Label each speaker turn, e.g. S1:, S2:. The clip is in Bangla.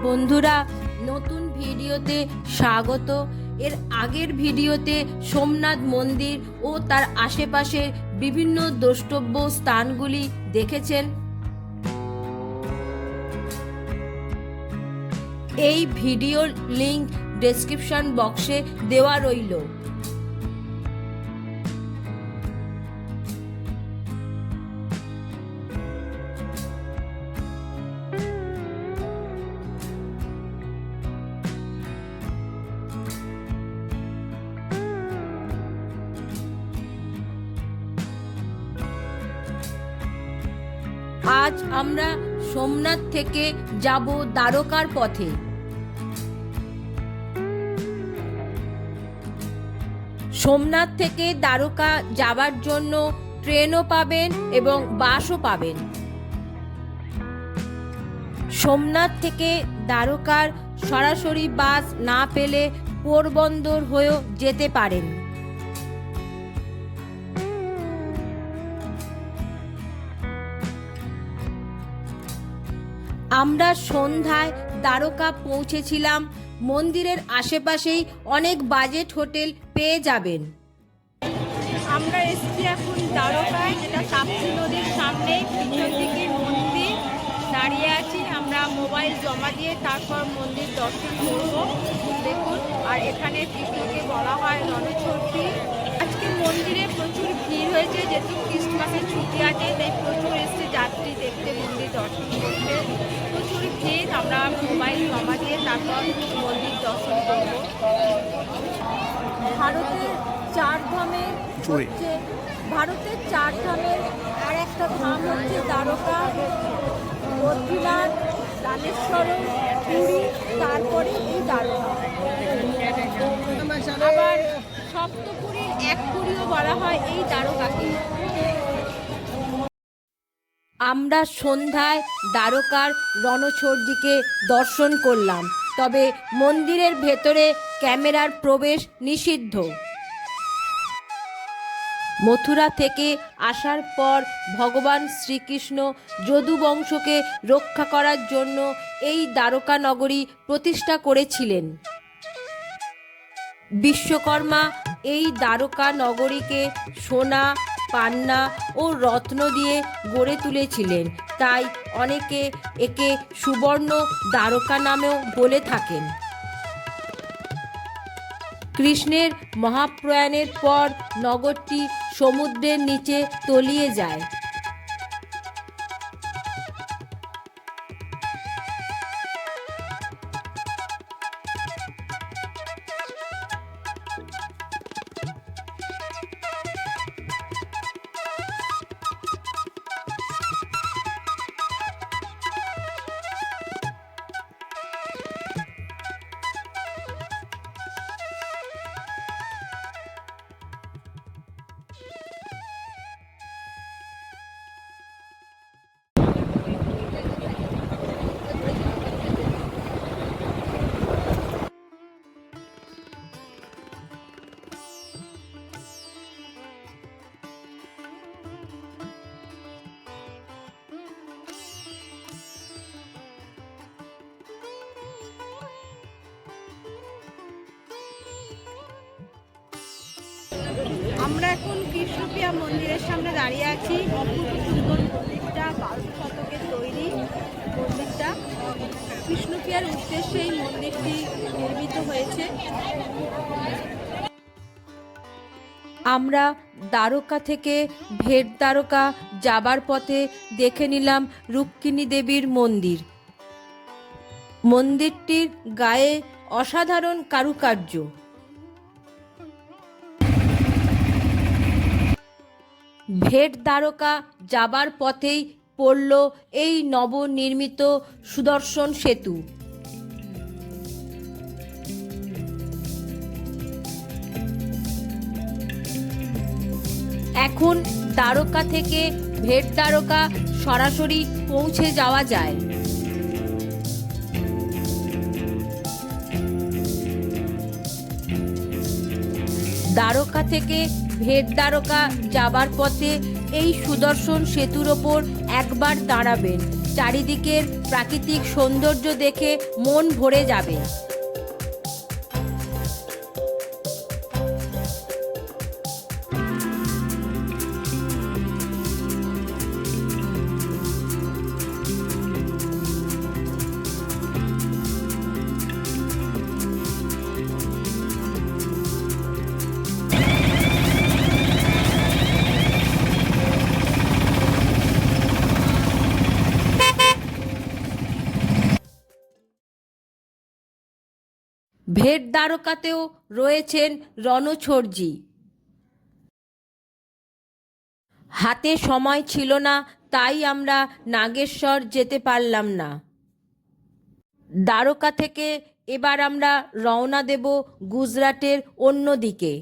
S1: বন্ধুরা, নতুন ভিডিওতে স্বাগত। এর আগের ভিডিওতে সোমনাথ মন্দির ও তার আশেপাশের বিভিন্ন দ্রষ্টব্য স্থানগুলি দেখেছেন। এই ভিডিওর লিংক ডেসক্রিপশন বক্সে দেওয়া রইল। আজ আমরা সোমনাথ থেকে যাব দ্বারকার পথে। সোমনাথ থেকে দ্বারকা যাবার জন্য ট্রেনও পাবেন এবং বাসও পাবেন। সোমনাথ থেকে দ্বারকার সরাসরি বাস না পেলে পোরবন্দর হয়েও যেতে পারেন। আমরা সন্ধ্যায় দ্বারকা পৌঁছেছিলাম। মন্দিরের আশেপাশেই অনেক বাজেট হোটেল পেয়ে যাবেন।
S2: আমরা এসেছি এখন দ্বারকায়, যেটা তাপ্তি নদীর সামনে পিছন দিকে মন্দির। দাঁড়িয়ে আছি, আমরা মোবাইল জমা দিয়ে তারপর মন্দির দর্শন করব। দেখুন, আর এখানে কৃষ্ণকে বলা হয় রণছড়ি। আজকে মন্দিরে প্রচুর ভিড় হয়েছে, যেহেতু ক্রিসমাসের ছুটি আছে, তাই প্রচুর এসছে যাত্রী দেখতে, মন্দির দর্শন করতে। প্রচুর ভিড়, আমরা মোবাইল জমা দিয়ে তারপর মন্দির দর্শন করব। ভারতের চার ধামের আর একটা ধাম হচ্ছে দ্বারকা, বদ্রীনাথ, রামেশ্বরম, পুরী, তারপরে এই দ্বারকা। আবার সপ্তপুরীর এক পুরীও বলা হয় এই দ্বারকাকে।
S1: আমরা সন্ধ্যায় দ্বারকার রণছড়িকে দর্শন করলাম, তবে মন্দিরের ভেতরে ক্যামেরার প্রবেশ নিষিদ্ধ। মথুরা থেকে আসার পর ভগবান শ্রীকৃষ্ণ যদু বংশকে রক্ষা করার জন্য এই দ্বারকা নগরী প্রতিষ্ঠা করেছিলেন। বিশ্বকর্মা এই দ্বারকা নগরীকে সোনা, পান্না ও রত্ন দিয়ে গড়ে তুলেছিলেন, তাই অনেকে একে সুবর্ণ দ্বারকা নামেও বলে থাকেন। কৃষ্ণের মহাপ্রয়াণের পর নগরটি সমুদ্রের নিচে তলিয়ে যায়।
S2: আমরা এখন কৃষ্ণপ্রিয়া মন্দিরের সামনে দাঁড়িয়ে আছি। অপূর্ব সুন্দর মন্দিরটা, 12 শতকের তৈরি মন্দিরটা। কৃষ্ণপ্রিয়ার উদ্দেশ্যে এই মন্দিরটি নির্মিত হয়েছে।
S1: আমরা দ্বারকা থেকে ভেট দ্বারকা যাবার পথে দেখে নিলাম রুক্মিণী দেবীর মন্দির। মন্দিরটির গায়ে অসাধারণ কারুকার্য। ভেট দ্বারকা যাবার পথেই পড়ল এই নবনির্মিত সুদর্শন সেতু। এখন দ্বারকা থেকে ভেট দ্বারকা সরাসরি পৌঁছে যাওয়া যায়। দ্বারকা থেকে ভেট দ্বারকা যাবার পথে এই সুদর্শন সেতুর ওপর একবার দাঁড়াবেন, চারিদিকের প্রাকৃতিক সৌন্দর্য দেখে মন ভরে যাবে। ভেট দ্বারকাতেও রয়েছেন রণছোড়জি। হাতে সময় ছিল না, তাই আমরা নাগেশ্বর যেতে পারলাম না। দ্বারকা থেকে এবার আমরা রওনা দেব গুজরাটের অন্য দিকে।